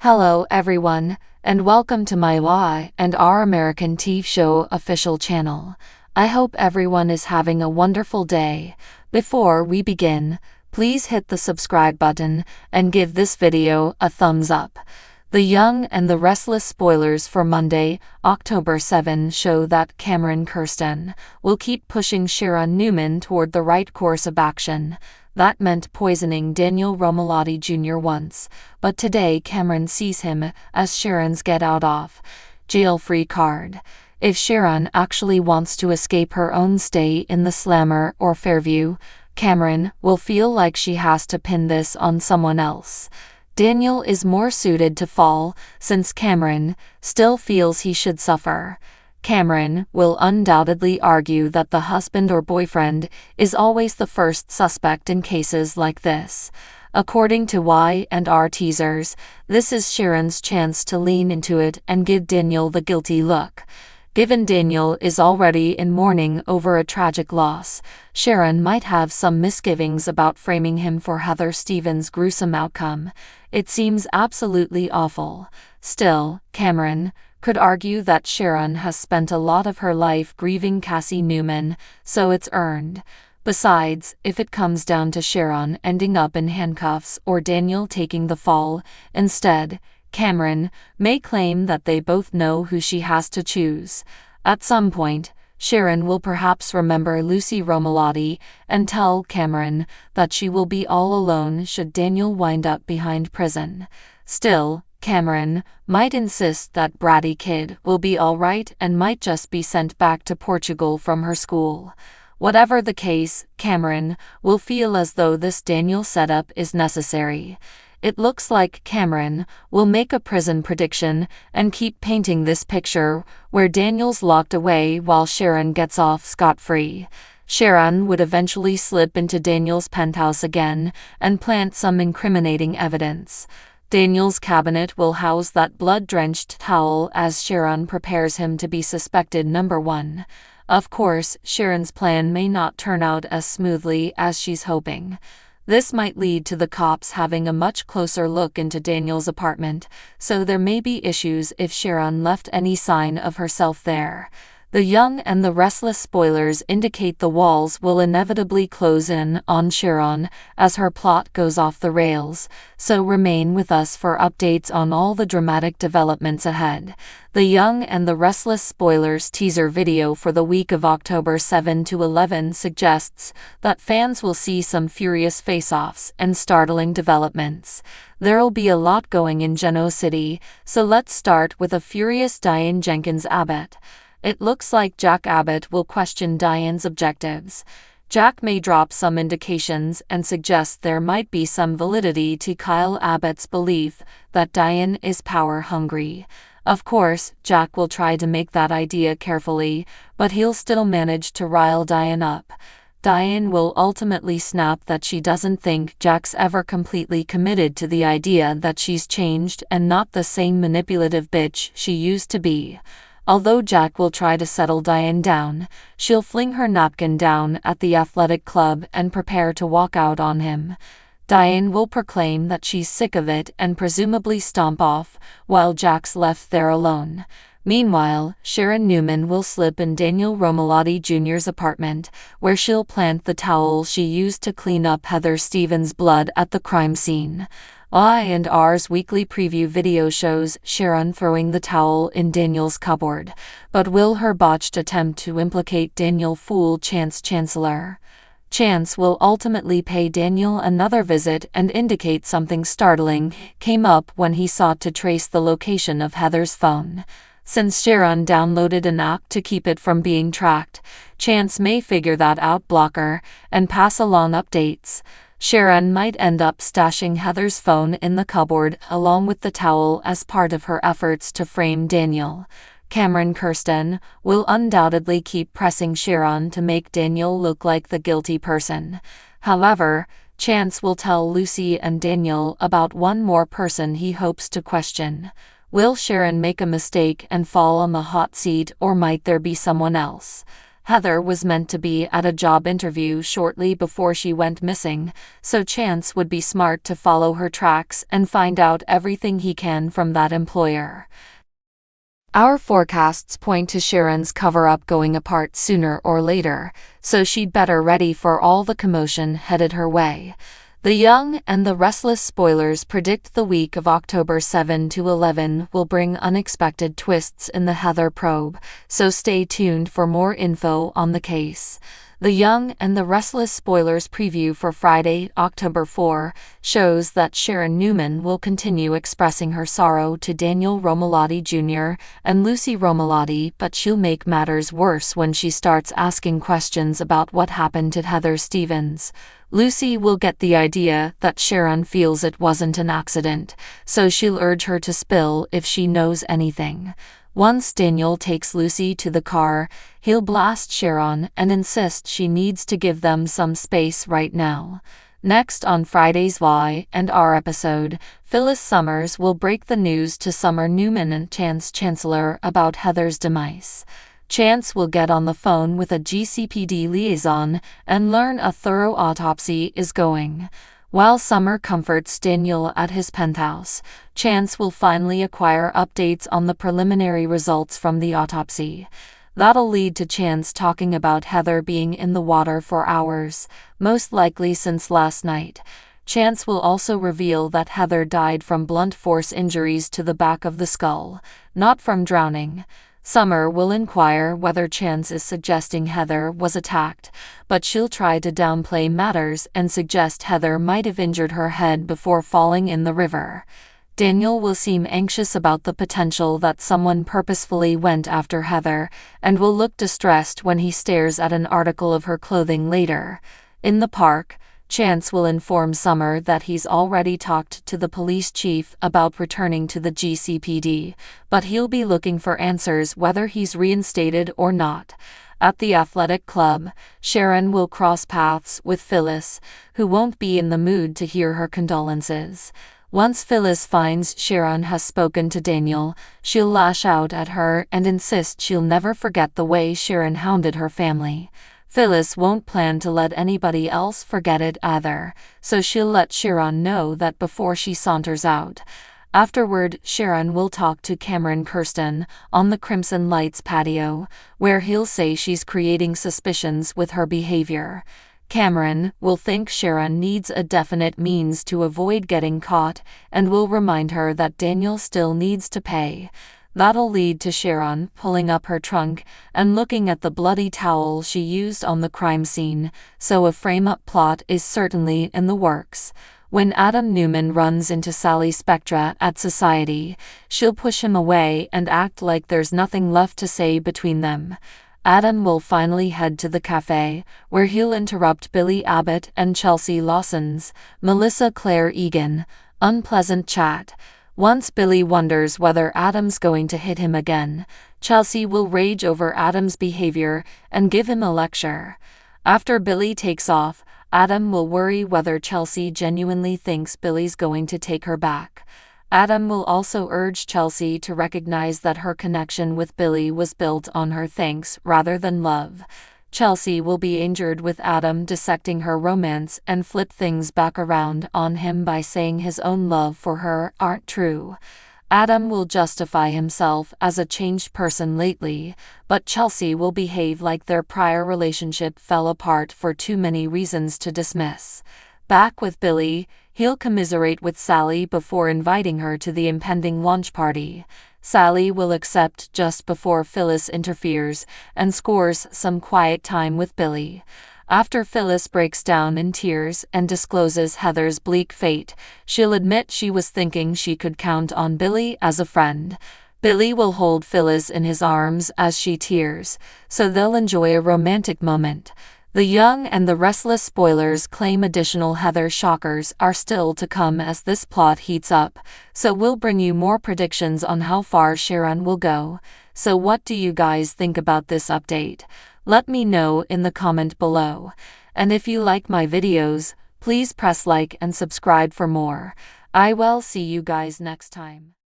Hello everyone, and welcome to my Y and Our American TV Show official channel. I hope everyone is having a wonderful day. Before we begin, please hit the subscribe button and give this video a thumbs up. The Young and the Restless spoilers for Monday, October 7 show that Cameron Kirsten will keep pushing Sharon Newman toward the right course of action. That meant poisoning Daniel Romalotti Jr. once, but today Cameron sees him as Sharon's get-out-of-jail-free card. If Sharon actually wants to escape her own stay in the Slammer or Fairview, Cameron will feel like she has to pin this on someone else. Daniel is more suited to fall, since Cameron still feels he should suffer. Cameron will undoubtedly argue that the husband or boyfriend is always the first suspect in cases like this. According to Y&R teasers, this is Sharon's chance to lean into it and give Daniel the guilty look. Given Daniel is already in mourning over a tragic loss, Sharon might have some misgivings about framing him for Heather Stevens' gruesome outcome. It seems absolutely awful. Still, Cameron could argue that Sharon has spent a lot of her life grieving Cassie Newman, so it's earned. Besides, if it comes down to Sharon ending up in handcuffs or Daniel taking the fall instead, Cameron may claim that they both know who she has to choose. At some point, Sharon will perhaps remember Lucy Romalotti and tell Cameron that she will be all alone should Daniel wind up behind prison. Still, Cameron might insist that bratty kid will be alright and might just be sent back to Portugal from her school. Whatever the case, Cameron will feel as though this Daniel setup is necessary. It looks like Cameron will make a prison prediction and keep painting this picture where Daniel's locked away while Sharon gets off scot-free. Sharon would eventually slip into Daniel's penthouse again and plant some incriminating evidence. Daniel's cabinet will house that blood-drenched towel as Sharon prepares him to be suspected number one. Of course, Sharon's plan may not turn out as smoothly as she's hoping. This might lead to the cops having a much closer look into Daniel's apartment, so there may be issues if Sharon left any sign of herself there. The Young and the Restless spoilers indicate the walls will inevitably close in on Sharon as her plot goes off the rails, so remain with us for updates on all the dramatic developments ahead. The Young and the Restless spoilers teaser video for the week of October 7 to 11 suggests that fans will see some furious face-offs and startling developments. There'll be a lot going in Geno City, so let's start with a furious Diane Jenkins Abbott. It looks like Jack Abbott will question Diane's objectives. Jack may drop some indications and suggest there might be some validity to Kyle Abbott's belief that Diane is power-hungry. Of course, Jack will try to make that idea carefully, but he'll still manage to rile Diane up. Diane will ultimately snap that she doesn't think Jack's ever completely committed to the idea that she's changed and not the same manipulative bitch she used to be. Although Jack will try to settle Diane down, she'll fling her napkin down at the athletic club and prepare to walk out on him. Diane will proclaim that she's sick of it and presumably stomp off, while Jack's left there alone. Meanwhile, Sharon Newman will slip in Daniel Romalotti Jr.'s apartment, where she'll plant the towel she used to clean up Heather Stevens' blood at the crime scene. Y&R's weekly preview video shows Sharon throwing the towel in Daniel's cupboard, but will her botched attempt to implicate Daniel fool Chance Chancellor? Chance will ultimately pay Daniel another visit and indicate something startling came up when he sought to trace the location of Heather's phone. Since Sharon downloaded an app to keep it from being tracked, Chance may figure that out blocker and pass along updates. Sharon might end up stashing Heather's phone in the cupboard along with the towel as part of her efforts to frame Daniel. Cameron Kirsten will undoubtedly keep pressing Sharon to make Daniel look like the guilty person. However, Chance will tell Lucy and Daniel about one more person he hopes to question. Will Sharon make a mistake and fall on the hot seat, or might there be someone else? Heather was meant to be at a job interview shortly before she went missing, so Chance would be smart to follow her tracks and find out everything he can from that employer. Our forecasts point to Sharon's cover-up going apart sooner or later, so she'd better ready for all the commotion headed her way. The Young and the Restless spoilers predict the week of October 7 to 11 will bring unexpected twists in the Heather probe, so stay tuned for more info on the case. The Young and the Restless spoilers preview for Friday, October 4, shows that Sharon Newman will continue expressing her sorrow to Daniel Romalotti Jr. and Lucy Romalotti, but she'll make matters worse when she starts asking questions about what happened to Heather Stevens. Lucy will get the idea that Sharon feels it wasn't an accident, so she'll urge her to spill if she knows anything. Once Daniel takes Lucy to the car, he'll blast Sharon and insist she needs to give them some space right now. Next on Friday's Y&R episode, Phyllis Summers will break the news to Summer Newman and Chance Chancellor about Heather's demise. Chance will get on the phone with a GCPD liaison and learn a thorough autopsy is going. While Summer comforts Daniel at his penthouse, Chance will finally acquire updates on the preliminary results from the autopsy. That'll lead to Chance talking about Heather being in the water for hours, most likely since last night. Chance will also reveal that Heather died from blunt force injuries to the back of the skull, not from drowning. Summer will inquire whether Chance is suggesting Heather was attacked, but she'll try to downplay matters and suggest Heather might have injured her head before falling in the river. Daniel will seem anxious about the potential that someone purposefully went after Heather, and will look distressed when he stares at an article of her clothing later. In the park, Chance will inform Summer that he's already talked to the police chief about returning to the GCPD, but he'll be looking for answers whether he's reinstated or not. At the athletic club, Sharon will cross paths with Phyllis, who won't be in the mood to hear her condolences. Once Phyllis finds Sharon has spoken to Daniel, she'll lash out at her and insist she'll never forget the way Sharon hounded her family. Phyllis won't plan to let anybody else forget it either, so she'll let Sharon know that before she saunters out. Afterward, Sharon will talk to Cameron Kirsten on the Crimson Lights patio, where he'll say she's creating suspicions with her behavior. Cameron will think Sharon needs a definite means to avoid getting caught and will remind her that Daniel still needs to pay. That'll lead to Sharon pulling up her trunk and looking at the bloody towel she used on the crime scene, so a frame-up plot is certainly in the works. When Adam Newman runs into Sally Spectra at Society, she'll push him away and act like there's nothing left to say between them. Adam will finally head to the cafe, where he'll interrupt Billy Abbott and Chelsea Lawson's, Melissa Claire Egan, unpleasant chat. Once Billy wonders whether Adam's going to hit him again, Chelsea will rage over Adam's behavior and give him a lecture. After Billy takes off, Adam will worry whether Chelsea genuinely thinks Billy's going to take her back. Adam will also urge Chelsea to recognize that her connection with Billy was built on her thanks rather than love. Chelsea will be injured with Adam dissecting her romance and flip things back around on him by saying his own love for her aren't true. Adam will justify himself as a changed person lately, but Chelsea will behave like their prior relationship fell apart for too many reasons to dismiss. Back with Billy, he'll commiserate with Sally before inviting her to the impending launch party. Sally will accept just before Phyllis interferes and scores some quiet time with Billy. After Phyllis breaks down in tears and discloses Heather's bleak fate, she'll admit she was thinking she could count on Billy as a friend. Billy will hold Phyllis in his arms as she tears, so they'll enjoy a romantic moment. The Young and the Restless spoilers claim additional Heather shockers are still to come as this plot heats up, so we'll bring you more predictions on how far Sharon will go. So what do you guys think about this update? Let me know in the comment below. And if you like my videos, please press like and subscribe for more. I will see you guys next time.